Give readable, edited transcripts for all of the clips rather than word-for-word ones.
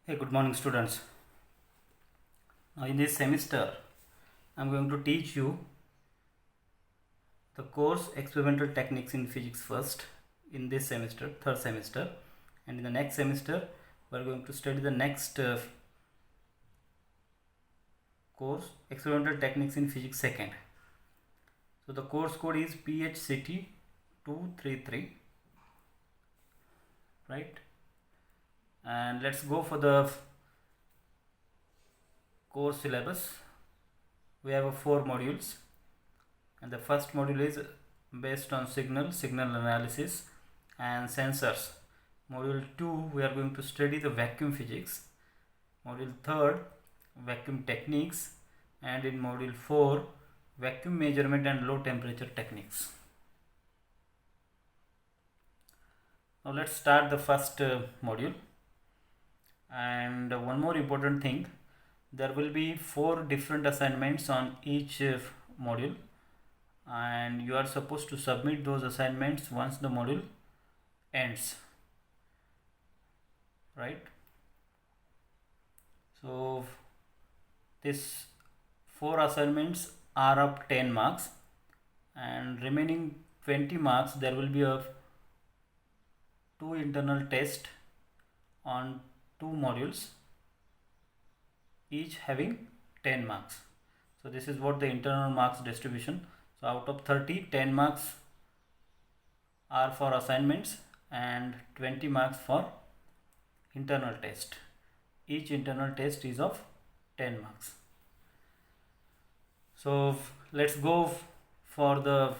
Hey, good morning, students. Now, in this semester, I'm going to teach you the course Experimental Techniques in Physics first in this semester, third semester, and in the next semester, we're going to study the next course Experimental Techniques in Physics second. So, the course code is PHCT 233, right? And let's go for the course syllabus. We have 4 modules, and the first module is based on signal analysis and sensors. Module 2, we are going to study the vacuum physics. Module 3, vacuum techniques, and in module 4, vacuum measurement and low temperature techniques. Now let's start the first module. And one more important thing, there will be 4 different assignments on each module, and you are supposed to submit those assignments once the module ends, right? So these 4 assignments are of 10 marks, and remaining 20 marks there will be a 2 internal test on 2 modules, each having 10 marks. So this is what the internal marks distribution. So out of 30, 10 marks are for assignments and 20 marks for internal test. Each internal test is of 10 marks. So let's go for the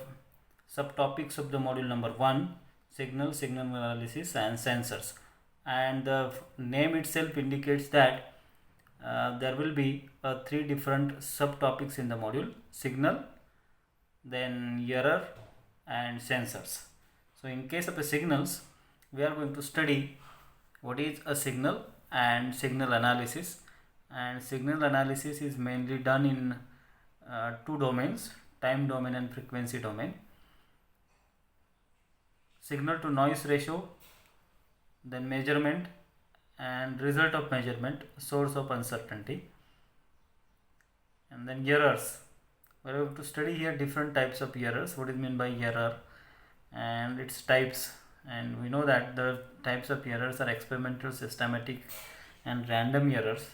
subtopics of the module number 1, signal analysis and sensors. And the name itself indicates that there will be 3 different subtopics in the module: signal, then error and sensors. So in case of the signals, we are going to study what is a signal and signal analysis. And signal analysis is mainly done in 2 domains: time domain and frequency domain. Signal to noise ratio, then measurement and result of measurement, source of uncertainty, and then errors. We are going to study here different types of errors, what is meant by error and its types. And we know that the types of errors are experimental, systematic and random errors,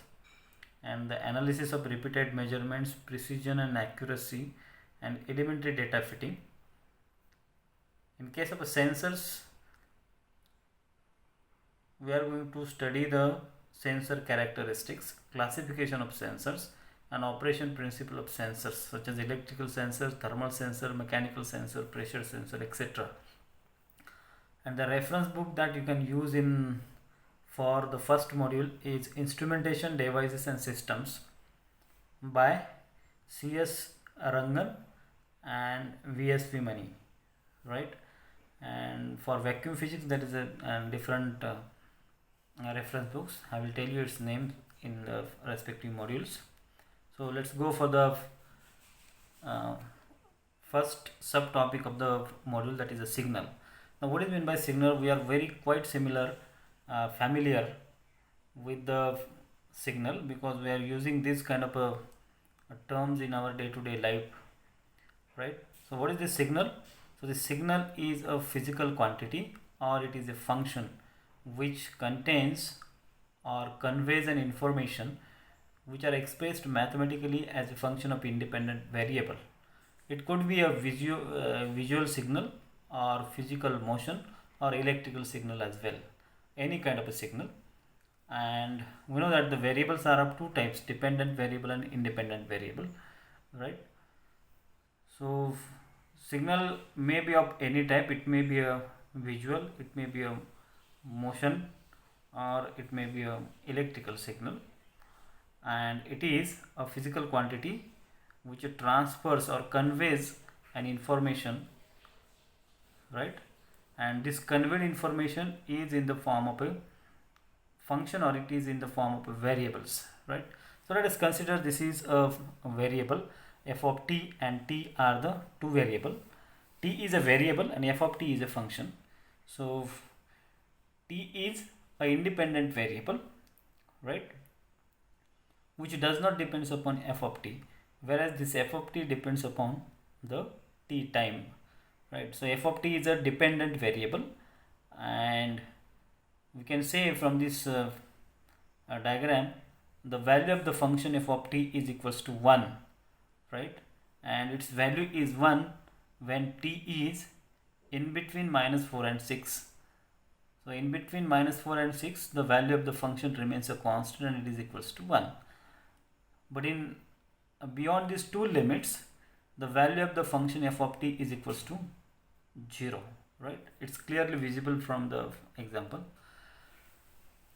and the analysis of repeated measurements, precision and accuracy, and elementary data fitting. In case of sensors, we are going to study the sensor characteristics, classification of sensors, and operation principle of sensors such as electrical sensor, thermal sensor, mechanical sensor, pressure sensor, etc. And the reference book that you can use for the first module is Instrumentation, Devices and Systems by C.S. Rangan and V.S.V. Mani, right? And for vacuum physics, there is a different reference books. I will tell you its name in the respective modules. So let's go for the first subtopic of the module, that is a signal. Now what is meant by signal? We are quite familiar with the signal because we are using this kind of terms in our day-to-day life, right? So what is the signal? So the signal is a physical quantity or it is a function which contains or conveys an information which are expressed mathematically as a function of independent variable. It could be a visual signal or physical motion or electrical signal as well, any kind of a signal. And we know that the variables are of 2 types: dependent variable and independent variable, right? So signal may be of any type. It may be a visual, it may be a motion, or it may be a electrical signal, and it is a physical quantity which transfers or conveys an information, right? And this conveyed information is in the form of a function or it is in the form of variables, right? So let us consider this is a variable f of t, and t are the 2 variable. T is a variable and f of t is a function. So t is an independent variable, right, which does not depends upon f of t, whereas this f of t depends upon the t time, right. So f of t is a dependent variable, and we can say from this diagram, the value of the function f of t is equals to 1, right, and its value is 1 when t is in between minus 4 and 6. So in between minus 4 and 6, the value of the function remains a constant and it is equals to 1. But in beyond these two limits, the value of the function f of t is equals to 0, right. It's clearly visible from the example.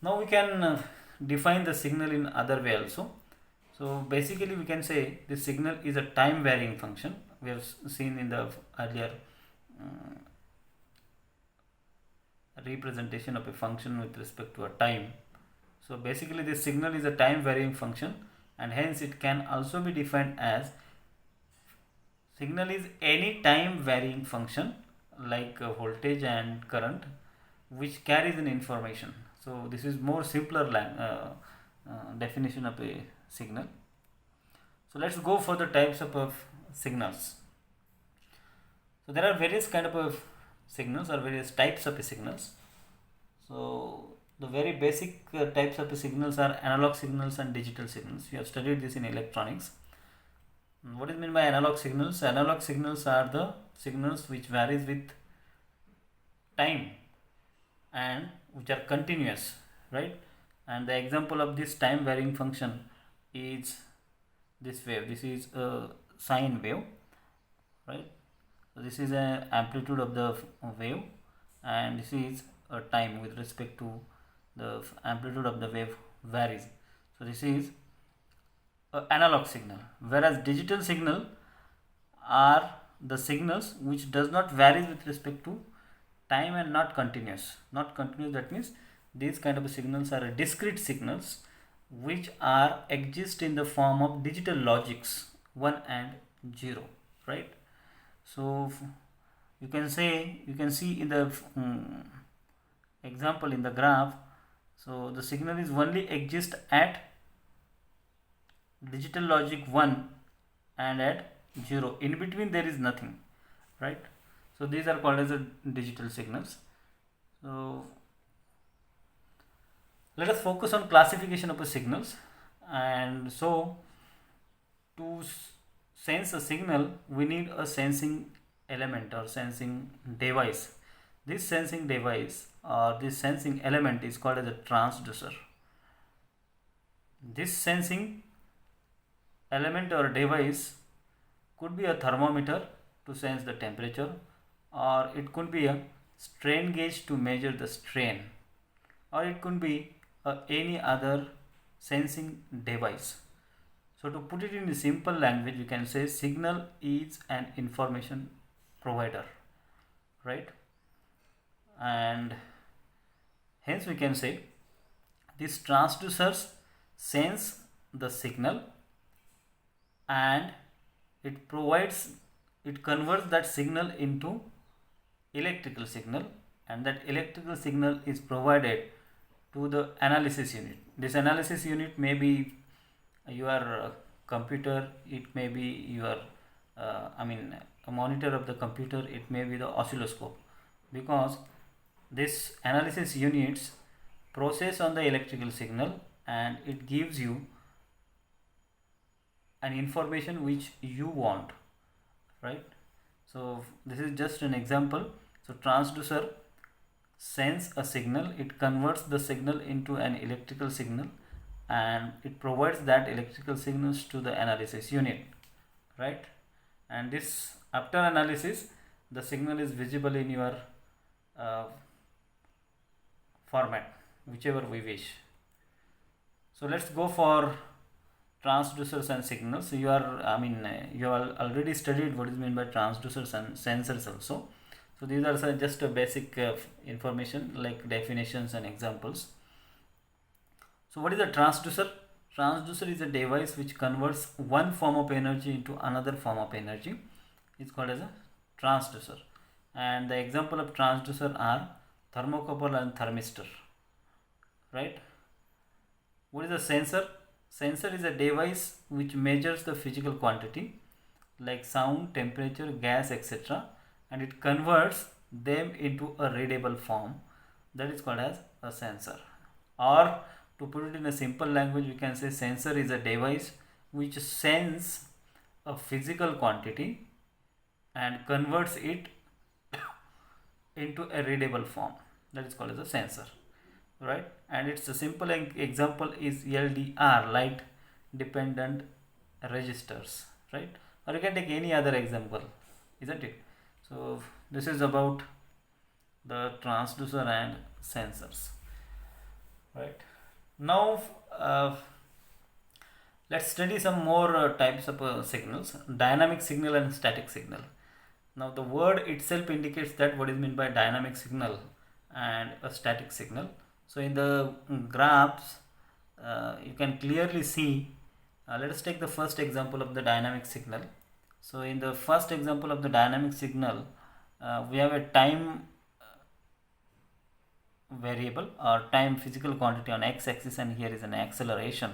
Now we can define the signal in other way also. So basically we can say the signal is a time varying function. We have seen in the earlier representation of a function with respect to a time. So basically this signal is a time varying function, and hence it can also be defined as signal is any time varying function like voltage and current which carries an information. So this is more simpler definition of a signal. So let's go for the types of signals. So there are various kind of signals or various types of signals. So the very basic types of signals are analog signals and digital signals. You have studied this in electronics. What is meant by analog signals? Analog signals are the signals which varies with time and which are continuous, right. And the example of this time varying function is this wave. This is a sine wave, right. So this is an amplitude of the wave, and this is a time with respect to the amplitude of the wave varies. So this is an analog signal, whereas digital signal are the signals which does not vary with respect to time and not continuous. Not continuous, that means these kind of signals are discrete signals which are exist in the form of digital logics 1 and 0, right. So you can see in the example in the graph. So the signal is only exist at digital logic 1 and at 0. In between there is nothing, right. So these are called as a digital signals. So let us focus on classification of the signals. And so to sense a signal, we need a sensing element or sensing device. This sensing device or this sensing element is called as a transducer. This sensing element or device could be a thermometer to sense the temperature, or it could be a strain gauge to measure the strain, or it could be any other sensing device. So to put it in a simple language, you can say signal is an information provider, right. And hence we can say these transducers sense the signal and it converts that signal into electrical signal, and that electrical signal is provided to the analysis unit. This analysis unit may be your computer, it may be your a monitor of the computer, it may be the oscilloscope, because this analysis units process on the electrical signal and it gives you an information which you want, right. So this is just an example. So transducer sense a signal, it converts the signal into an electrical signal and it provides that electrical signals to the analysis unit, right. And this after analysis the signal is visible in your format whichever we wish. So let's go for transducers and signals. So you have already studied what is meant by transducers and sensors also. So these are just a basic information like definitions and examples. So what is a transducer? Transducer is a device which converts one form of energy into another form of energy. It's called as a transducer. And the example of transducer are thermocouple and thermistor, right. What is a sensor? Sensor is a device which measures the physical quantity like sound, temperature, gas, etc., and it converts them into a readable form. That is called as a sensor. Or to put it in a simple language, we can say sensor is a device which senses a physical quantity and converts it into a readable form. That is called as a sensor, right? And it's a simple example is LDR, light dependent registers, right? Or you can take any other example, isn't it? So this is about the transducer and sensors, right? Now let's study some more types of signals: dynamic signal and static signal. Now the word itself indicates that what is meant by dynamic signal and a static signal. So in the graphs you can clearly see, let us take the first example of the dynamic signal. So in the first example of the dynamic signal, we have a time variable or time physical quantity on x-axis, and here is an acceleration,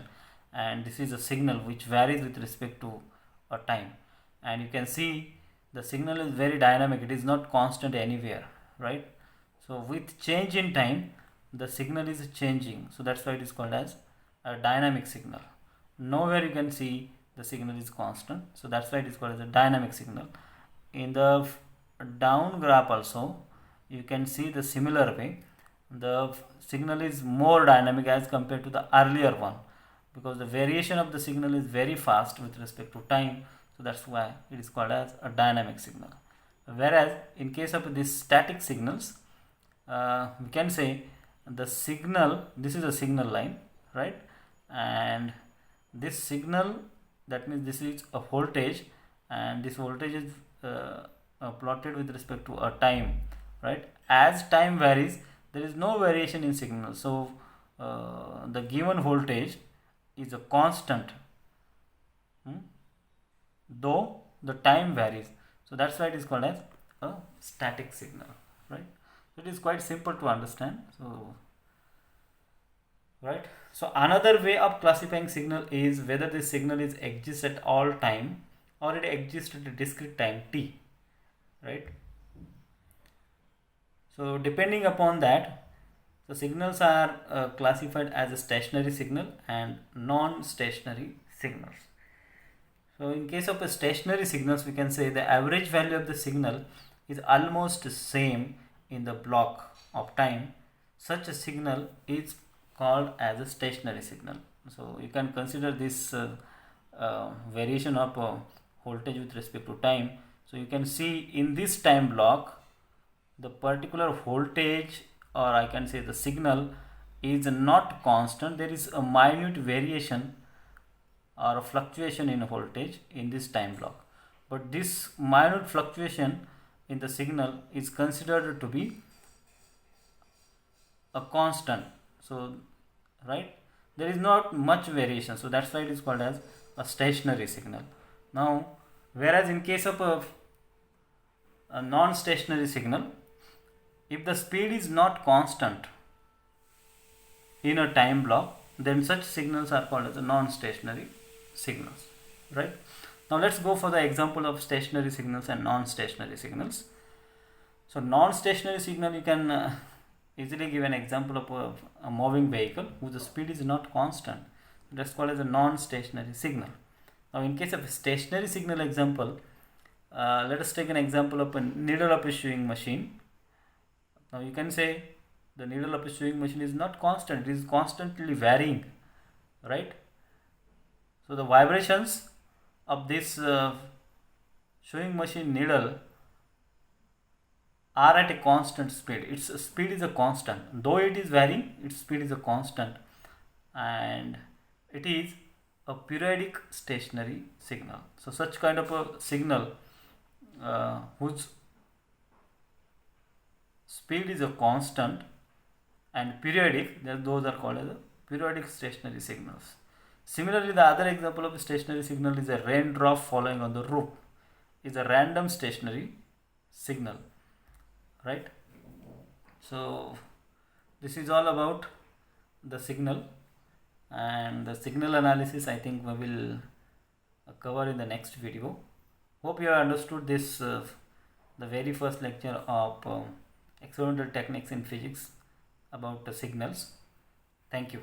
and this is a signal which varies with respect to a time. And you can see the signal is very dynamic, it is not constant anywhere, right? So with change in time the signal is changing, so that's why it is called as a dynamic signal. Nowhere you can see the signal is constant, so that's why it is called as a dynamic signal. In the down graph also you can see the similar way, the signal is more dynamic as compared to the earlier one, because the variation of the signal is very fast with respect to time, so that's why it is called as a dynamic signal. Whereas in case of these static signals, we can say the signal, this is a signal line, right? And this signal, that means this is a voltage, and this voltage is plotted with respect to a time, right? As time varies, there is no variation in signal, so the given voltage is a constant, though the time varies, so that's why it is called as a static signal, right? So it is quite simple to understand. So right, so another way of classifying signal is whether the signal is exists at all time or it exists at a discrete time t, right? So depending upon that, the signals are classified as a stationary signal and non-stationary signals. So in case of a stationary signals, we can say the average value of the signal is almost same in the block of time. Such a signal is called as a stationary signal. So you can consider this variation of voltage with respect to time. So you can see in this time block, the particular voltage, or I can say the signal, is not constant. There is a minute variation or a fluctuation in voltage in this time block, but this minute fluctuation in the signal is considered to be a constant. So right, there is not much variation, so that's why it is called as a stationary signal. Now whereas in case of a non-stationary signal, if the speed is not constant in a time block, then such signals are called as a non-stationary signals, right? Now let's go for the example of stationary signals and non-stationary signals. So non-stationary signal, you can easily give an example of a moving vehicle whose speed is not constant. That's called as a non-stationary signal. Now in case of a stationary signal example, let us take an example of a needle of a sewing machine. Now you can say the needle of a sewing machine is not constant, it is constantly varying, right? So the vibrations of this sewing machine needle are at a constant speed. Its speed is a constant, though it is varying, its speed is a constant, and it is a periodic stationary signal. So such kind of a signal whose speed is a constant and periodic, those are called as a periodic stationary signals. Similarly, the other example of a stationary signal is a raindrop falling on the roof, is a random stationary signal, right? So this is all about the signal. and the signal analysis I think we will cover in the next video. Hope you have understood this the very first lecture of experimental techniques in physics about the signals. Thank you.